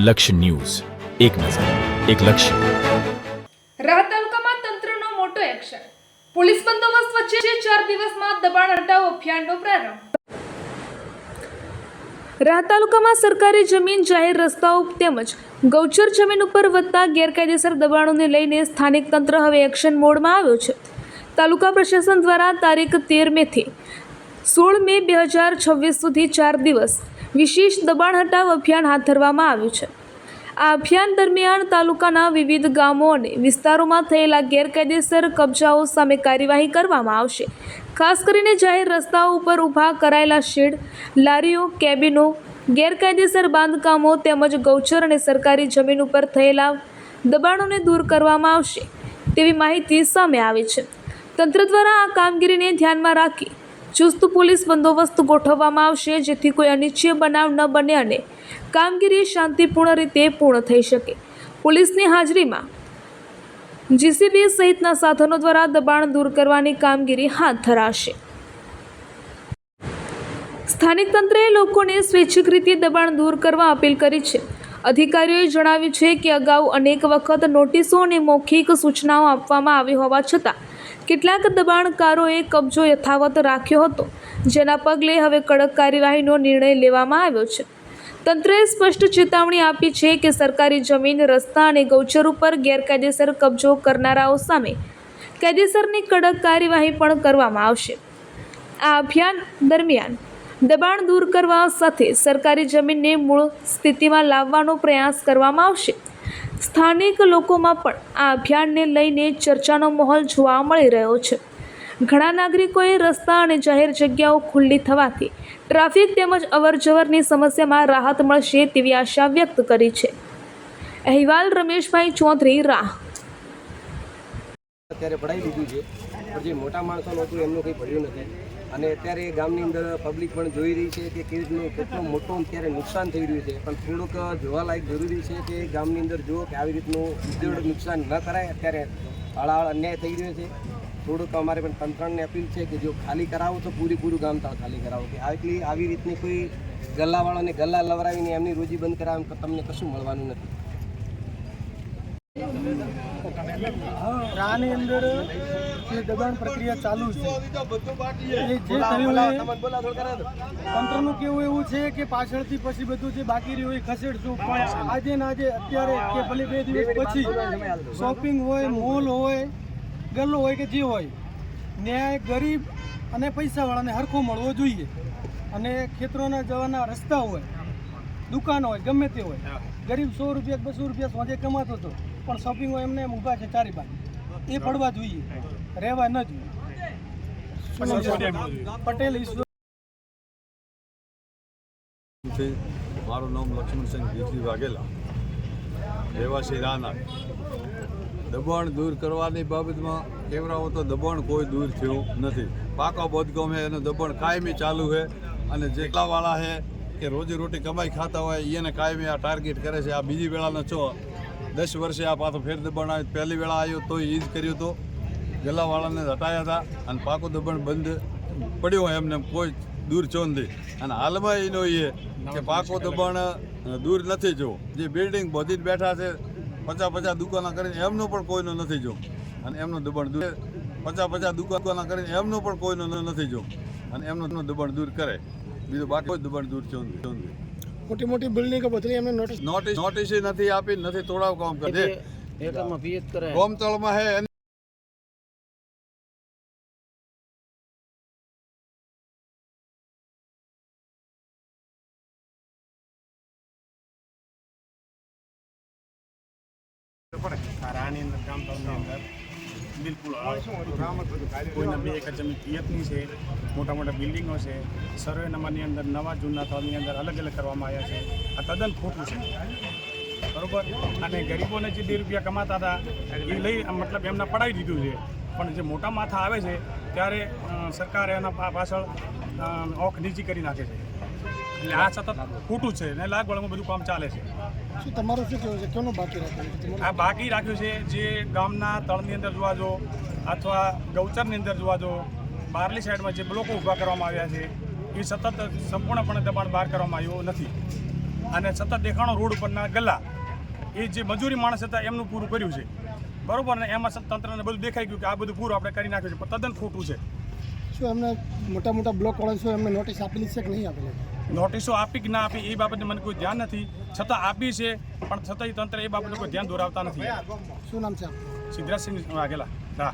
લક્ષ્ય ન્યૂઝ, એક નજર, એક લક્ષ્ય. રાહત તાલુકામાં તંત્રનો મોટો એક્શન. પોલીસ બંદોબસ્ત વચ્ચે 4 દિવસમાં દબાણ હટાવો અભિયાનનો પ્રારંભ. રાહત તાલુકામાં સરકારી જમીન, જાહેર રસ્તાઓ તેમજ ગૌચર જમીન ઉપર વધતા ગેરકાયદેસર દબાણોને લઈને સ્થાનિક તંત્ર હવે એક્શન મોડમાં આવ્યો છે. તાલુકા પ્રશાસન દ્વારા તારીખ 13 મેથી 16 મે 2026 સુધી 4 દિવસ વિશેષ દબાણ હટાવ અભિયાન હાથ ધરવામાં આવ્યું છે. આ અભિયાન દરમિયાન તાલુકાના વિવિધ ગામો અને વિસ્તારોમાં થયેલા ગેરકાયદેસર કબજાઓ સામે કાર્યવાહી કરવામાં આવશે. ખાસ કરીને જાહેર રસ્તાઓ ઉપર ઊભા કરાયેલા શેડ, લારીઓ, કેબિનો, ગેરકાયદેસર બાંધકામો તેમજ ગૌચર અને સરકારી જમીન ઉપર થયેલા દબાણોને દૂર કરવામાં આવશે તેવી માહિતી સામે આવી છે. તંત્ર દ્વારા આ કામગીરીને ધ્યાનમાં રાખી ચુસ્ત પોલીસ બંદોબસ્ત ગોઠવવામાં આવશે, જેથી કોઈ અનિચ્છનીય બનાવ ન બને અને કામગીરી શાંતિપૂર્ણ રીતે પૂર્ણ થઈ શકે. પોલીસની હાજરીમાં જીસીબી સહિતના સાધનો દ્વારા દબાણ દૂર કરવાની કામગીરી હાથ ધરાશે. સ્થાનિક તંત્રએ લોકોને સ્વૈચ્છિક રીતે દબાણ દૂર કરવા અપીલ કરી છે. અધિકારીઓએ જણાવ્યું છે કે અગાઉ અનેક વખત નોટિસો અને મૌખિક સૂચનાઓ આપવામાં આવી હોવા છતાં કેટલાક દબાણકારોએ કબજો યથાવત રાખ્યો હતો, જેના પગલે હવે કડક કાર્યવાહીનો નિર્ણય લેવામાં આવ્યો છે. તંત્રએ સ્પષ્ટ ચેતવણી આપી છે કે સરકારી જમીન, રસ્તા અને ગૌચર ઉપર ગેરકાયદેસર કબજો કરનારાઓ સામે કાયદેસરની કડક કાર્યવાહી પણ કરવામાં આવશે. આ અભિયાન દરમિયાન દબાણ દૂર કરવા સાથે સરકારી જમીનને મૂળ સ્થિતિમાં લાવવાનો પ્રયાસ કરવામાં આવશે. સ્થાનિક લોકોમાં પણ આ અભિયાનને લઈને ચર્ચાનો માહોલ જોવા મળી રહ્યો છે. ઘણા નાગરિકોએ રસ્તા અને જાહેર જગ્યાઓ ખુલ્લી થવાથી ટ્રાફિક તેમજ અવરજવરની સમસ્યામાં રાહત મળશે તેવી આશા વ્યક્ત કરી છે. અહેવાલ રમેશભાઈ ચૌધરી, રાહ. અત્યારે પડાવી દીધું છે, પણ જે મોટા માણસો હતું એમનું કંઈ પડ્યું નથી. અને અત્યારે ગામની અંદર પબ્લિક પણ જોઈ રહી છે કે કેવી રીતનું કેટલું મોટું અત્યારે નુકસાન થઈ રહ્યું છે. પણ થોડુંક જોવાલાયક જરૂરી છે કે ગામની અંદર જુઓ કે આવી રીતનું ઉદ્યોગ નુકસાન ન કરાય. અત્યારે હળાહળ અન્યાય થઈ રહ્યો છે. થોડુંક અમારે પણ તંત્રને અપીલ છે કે જો ખાલી કરાવો તો પૂરું ગામ તાળ ખાલી કરાવો. કે આવી રીતની કોઈ ગલ્લાવાળાને ગલ્લા લવરાવીને એમની રોજી બંધ કરાવે તો તમને કશું મળવાનું નથી. રાની અંદર જે દબાણ પ્રક્રિયા ચાલુ છે, એ જે તંત્રનું કેવું એવું છે કે પાછળથી પછી બધું જે બાકી રહ્યું એ ખસેડશું. પણ આજે ને આજે અત્યારે કે ભલે 2 દિવસ પછી શોપિંગ હોય, મોલ હોય, ગલ્લો હોય કે જે હોય, ન્યાય ગરીબ અને પૈસાવાળાને હરખો મળવો જોઈએ. અને ખેતરોના જવાના રસ્તા હોય, દુકાનો હોય, ગમે તે હોય, ગરીબ 100 રૂપિયા 200 રૂપિયા સોજે કમાતો હતો, પણ શોપિંગ હોય એમને એમ ઊભા છે ચારે બાજુ, એ પડવા જોઈએ, રહેવા ન જોઈએ. પટેલ ઈશ્વર. મારું નામ લક્ષ્મણસિંહ જીતજી વાઘેલા, રહેવાસી રાના. દબાણ દૂર કરવાની બાબતમાં કેવરાઓ તો દબાણ કોઈ દૂર થયું નથી. પાકા બાંધકામ છે એનું દબાણ કાયમી ચાલુ છે. અને જેટલાવાળા છે કે રોજી રોટી કમાઈ ખાતા હોય એને કાયમી આ ટાર્ગેટ કરે છે. આ બીજી વેળાનો છો 10 વર્ષે આ પાછો ફેર દબાણ આવ્યું. પહેલી વેળા આવ્યો તો એ જ કર્યું હતો, ગલ્લાવાળાને હટાયા હતા. અને પાકું દબાણ બંધ પડ્યું હોય એમને કોઈ દૂર છો નથી. અને હાલમાં એનો એ કે પાકું દબાણ દૂર નથી જો. જે બિલ્ડિંગ બધી જ બેઠા છે 50 દુકાનો કરીને એમનું પણ કોઈનું નથી જો. અને એમનું દબાણ દૂર 50 દુકાનો કરીને એમનું પણ કોઈનું નથી જો. અને એમનું દબાણ દૂર કરે, બીજું બાકી કોઈ દબાણ દૂર થયું નથી. મોટી બિલ્ડિંગો બધી એમને નોટિસ નથી આપી, નથી તોડાવ કામ કરે. ગોમતળમાં હે રાની અંદર ગામતળની અંદર બિલકુલ કોઈના 2 એકર જમીન પિયતની છે, મોટા બિલ્ડિંગો છે. સર્વે નંબરની અંદર નવા જૂના તળની અંદર અલગ કરવામાં આવ્યા છે. આ તદ્દન ખોટું છે, બરાબર. અને ગરીબોને જે 2 રૂપિયા કમાતા હતા એ લઈ મતલબ એમને પડાવી દીધું છે. પણ જે મોટા માથા આવે છે ત્યારે સરકાર એના પાછળ ઓખ નીચી કરી નાખે છે. એટલે આ સતત ખોટું છે ને લાગવળમાં બધું કામ ચાલે છે. શું તમારું શું કહેવું છે? કેનું બાકી રાખ્યું છે? આ બાકી રાખ્યું છે જે ગામના તળની અંદર જોવા જો અથવા ગૌચરની અંદર જોવા જો, બહારલી સાઈડમાં જે બ્લોકો ઊભા કરવામાં આવ્યા છે એ સતત સંપૂર્ણપણે દબાણ બહાર કરવામાં આવ્યું નથી. અને સતત દેખાણો રોડ ઉપરના ગલ્લા એ જે મજૂરી માણસ હતા એમનું પૂરું કર્યું છે, બરોબર. ને એમાં તંત્રને બધું દેખાઈ ગયું કે આ બધું પૂરું આપણે કરી નાખ્યું છે, પણ તદ્દન ખોટું છે. શું એમને મોટા મોટા બ્લોક વાળા શું એમને નોટિસ આપેલી છે કે નહીં આપેલી? નોટિસો આપી કે ના આપી એ બાબતે મને કોઈ ધ્યાન નથી, છતાં આપી છે, પણ છતાંય તંત્ર એ બાબતે કોઈ ધ્યાન દોરાવતા નથી. શું નામ છે આપનું? સિદ્ધરાજસિંહ વાઘેલા. હા.